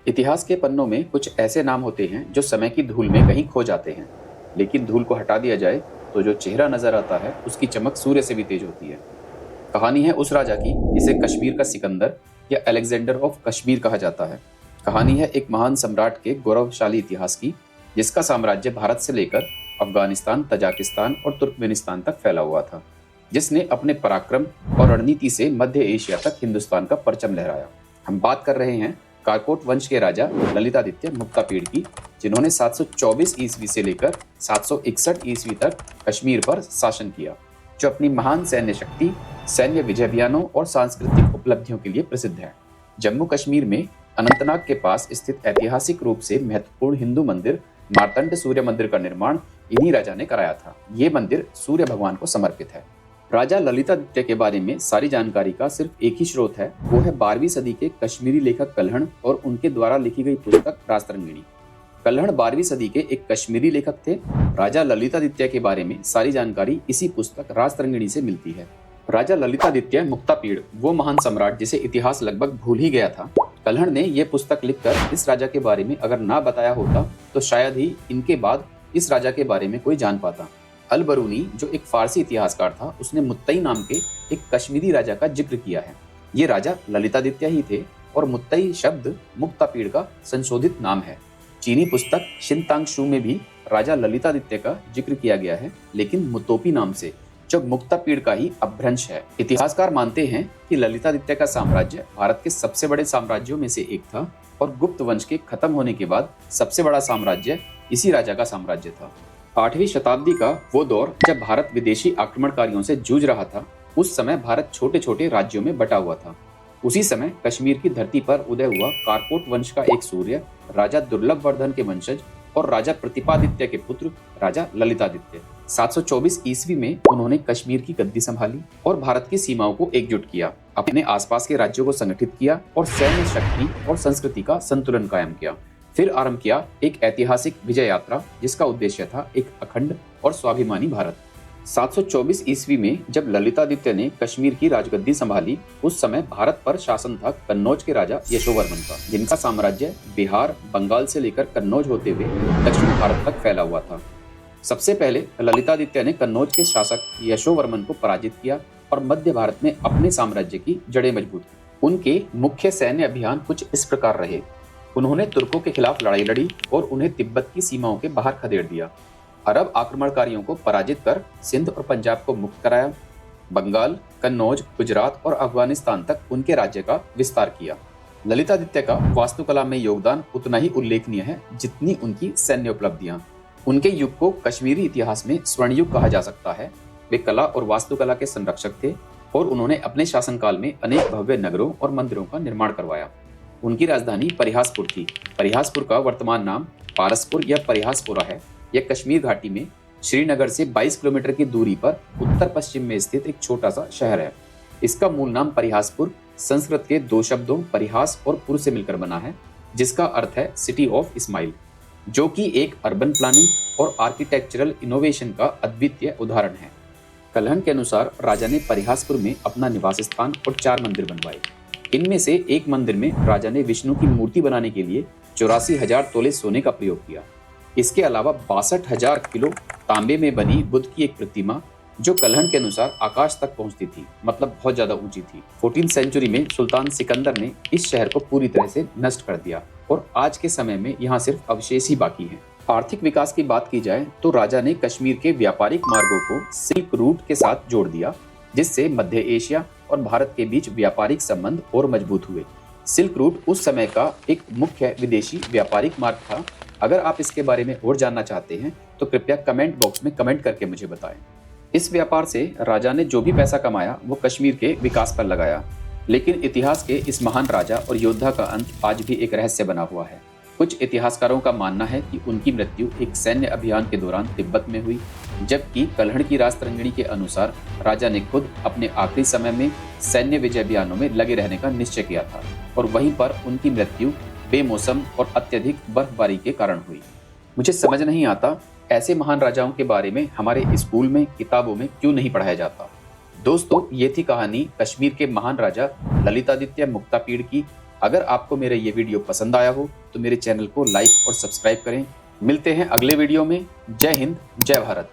इतिहास के पन्नों में कुछ ऐसे नाम होते हैं जो समय की धूल में कहीं खो जाते हैं, लेकिन धूल को हटा दिया जाए तो जो चेहरा नजर आता है उसकी चमक सूर्य से भी तेज होती है। कहानी है उस राजा की जिसे कश्मीर का सिकंदर या अलेक्जेंडर ऑफ कश्मीर कहा जाता है। कहानी है एक महान सम्राट के गौरवशाली इतिहास की, जिसका साम्राज्य भारत से लेकर अफगानिस्तान, तजाकिस्तान और तुर्कमेनिस्तान तक फैला हुआ था, जिसने अपने पराक्रम और रणनीति से मध्य एशिया तक हिंदुस्तान का परचम लहराया। हम बात कर रहे हैं कारकोट वंश के राजा ललितादित्य मुक्तापीड़ की, जिन्होंने 724 ईस्वी से लेकर 761 ईस्वी तक कश्मीर पर शासन किया, जो अपनी महान सैन्य शक्ति, सैन्य विजय अभियानों और सांस्कृतिक उपलब्धियों के लिए प्रसिद्ध है। जम्मू कश्मीर में अनंतनाग के पास स्थित ऐतिहासिक रूप से महत्वपूर्ण हिंदू मंदिर मार्तंड सूर्य मंदिर का निर्माण इन्हीं राजा ने कराया था। ये मंदिर सूर्य भगवान को समर्पित है। राजा ललितादित्य के बारे में सारी जानकारी का सिर्फ एक ही स्रोत है, वो है 12वीं सदी के कश्मीरी लेखक कल्हण और उनके द्वारा लिखी गई पुस्तक राजतरंगिणी। कल्हण 12वीं सदी के एक कश्मीरी लेखक थे। राजा ललितादित्य के बारे में सारी जानकारी इसी पुस्तक राजतरंगिणी से मिलती है। राजा ललितादित्य मुक्तापीड़ वो महान सम्राट जिसे इतिहास लगभग भूल ही गया था। कल्हण ने यह पुस्तक लिखकर इस राजा के बारे में अगर ना बताया होता तो शायद ही इनके बाद इस राजा के बारे में कोई जान पाता। अल बरूनी, जो एक फारसी इतिहासकार था, उसने मुत्तई नाम के एक कश्मीरी राजा का जिक्र किया है। ये राजा ललितादित्य ही थे और मुत्तई शब्द मुक्तापीड़ का संशोधित नाम है। चीनी पुस्तक शिनतांगशू में भी राजा ललितादित्य का जिक्र किया गया है, लेकिन मुतोपी नाम से, जो मुक्तापीड़ का ही अपभ्रंश है। इतिहासकार मानते हैं कि ललितादित्य का साम्राज्य भारत के सबसे बड़े साम्राज्यों में से एक था और गुप्त वंश के खत्म होने के बाद सबसे बड़ा साम्राज्य इसी राजा का साम्राज्य था। 8वीं शताब्दी का वो दौर जब भारत विदेशी आक्रमणकारियों से जूझ रहा था, उस समय भारत छोटे छोटे राज्यों में बटा हुआ था। उसी समय कश्मीर की धरती पर उदय हुआ कारकोट वंश का एक सूर्य राजा दुर्लभवर्धन के वंशज और राजा प्रतिपादित्य के पुत्र राजा ललितादित्य। 724 ईस्वी में उन्होंने कश्मीर की गद्दी संभाली और भारत की सीमाओं को एकजुट किया, अपने आसपास के राज्यों को संगठित किया और सैन्य शक्ति और संस्कृति का संतुलन कायम किया। फिर आरंभ किया एक ऐतिहासिक विजय यात्रा, जिसका उद्देश्य था एक अखंड और स्वाभिमानी भारत। 724 ईस्वी में जब ललितादित्य ने कश्मीर की राजगद्दी संभाली, उस समय भारत पर शासन था कन्नौज के राजा यशोवर्मन का, जिनका साम्राज्य बिहार, बंगाल से लेकर कन्नौज होते हुए दक्षिण भारत तक फैला हुआ था। सबसे पहले ललितादित्य ने कन्नौज के शासक यशोवर्मन को पराजित किया और मध्य भारत में अपने साम्राज्य की जड़ें मजबूत की। उनके मुख्य सैन्य अभियान कुछ इस प्रकार रहे। उन्होंने तुर्कों के खिलाफ लड़ाई लड़ी और उन्हें तिब्बत की सीमाओं के बाहर खदेड़ दिया। अरब आक्रमणकारियों को पराजित कर सिंध और पंजाब को मुक्त कराया। बंगाल, कन्नौज, गुजरात और अफगानिस्तान तक उनके राज्य का विस्तार किया। ललितादित्य का वास्तुकला में योगदान उतना ही उल्लेखनीय है जितनी उनकी सैन्य उपलब्धियां। उनके युग को कश्मीरी इतिहास में स्वर्ण युग कहा जा सकता है। वे कला और वास्तुकला के संरक्षक थे और उन्होंने अपने शासनकाल में अनेक भव्य नगरों और मंदिरों का निर्माण करवाया। उनकी राजधानी परिहासपुर थी। परिहासपुर का वर्तमान नाम पारसपुर या परिहासपुरा है। यह कश्मीर घाटी में श्रीनगर से 22 किलोमीटर की दूरी पर उत्तर पश्चिम में स्थित एक छोटा सा शहर है। इसका मूल नाम परिहासपुर संस्कृत के दो शब्दों परिहास और पुर से मिलकर बना है, जिसका अर्थ है सिटी ऑफ इस्माइल, जो कि एक अर्बन प्लानिंग और आर्किटेक्चरल इनोवेशन का अद्वितीय उदाहरण है। कल्हण के अनुसार राजा ने परिहासपुर में अपना निवास स्थान और 4 मंदिर बनवाए। इनमें से एक मंदिर में राजा ने विष्णु की मूर्ति बनाने के लिए 84,000 तोले सोने का प्रयोग किया। इसके अलावा 62,000 किलो तांबे में बनी बुद्ध की एक प्रतिमा, जो कल्हण के अनुसार आकाश तक पहुंचती थी, मतलब बहुत ज्यादा ऊंची थी। 14वीं सेंचुरी में सुल्तान सिकंदर ने इस शहर को पूरी तरह से नष्ट कर दिया और आज के समय में यहाँ सिर्फ अवशेष ही बाकी हैं। आर्थिक विकास की बात की जाए तो राजा ने कश्मीर के व्यापारिक मार्गों को सिल्क रूट के साथ जोड़ दिया, जिससे मध्य एशिया और भारत के बीच व्यापारिक संबंध और मजबूत हुए। सिल्क रूट उस समय का एक मुख्य विदेशी व्यापारिक मार्ग था। अगर आप इसके बारे में और जानना चाहते हैं तो कृपया कमेंट बॉक्स में कमेंट करके मुझे बताएं। इस व्यापार से राजा ने जो भी पैसा कमाया वो कश्मीर के विकास पर लगाया, लेकिन इतिहास के इस महान राजा और योद्धा का अंत आज भी एक रहस्य बना हुआ है। कुछ इतिहासकारों का मानना है कि उनकी मृत्यु एक सैन्य अभियान के दौरान तिब्बत में हुई, जबकि कल्हण की राजतरंगिणी के अनुसार राजा ने खुद अपने आखिरी समय में सैन्य विजय अभियानों में लगे रहने का निश्चय किया था और वहीं पर उनकी मृत्यु बेमौसम और अत्यधिक बर्फबारी के कारण हुई। मुझे समझ नहीं आता ऐसे महान राजाओं के बारे में हमारे स्कूल में, किताबों में क्यों नहीं पढ़ाया जाता। दोस्तों, ये थी कहानी कश्मीर के महान राजा ललितादित्य मुक्तापीड़ की, अगर आपको मेरा ये वीडियो पसंद आया हो तो मेरे चैनल को लाइक और सब्सक्राइब करें। मिलते हैं अगले वीडियो में। जय हिंद, जय भारत।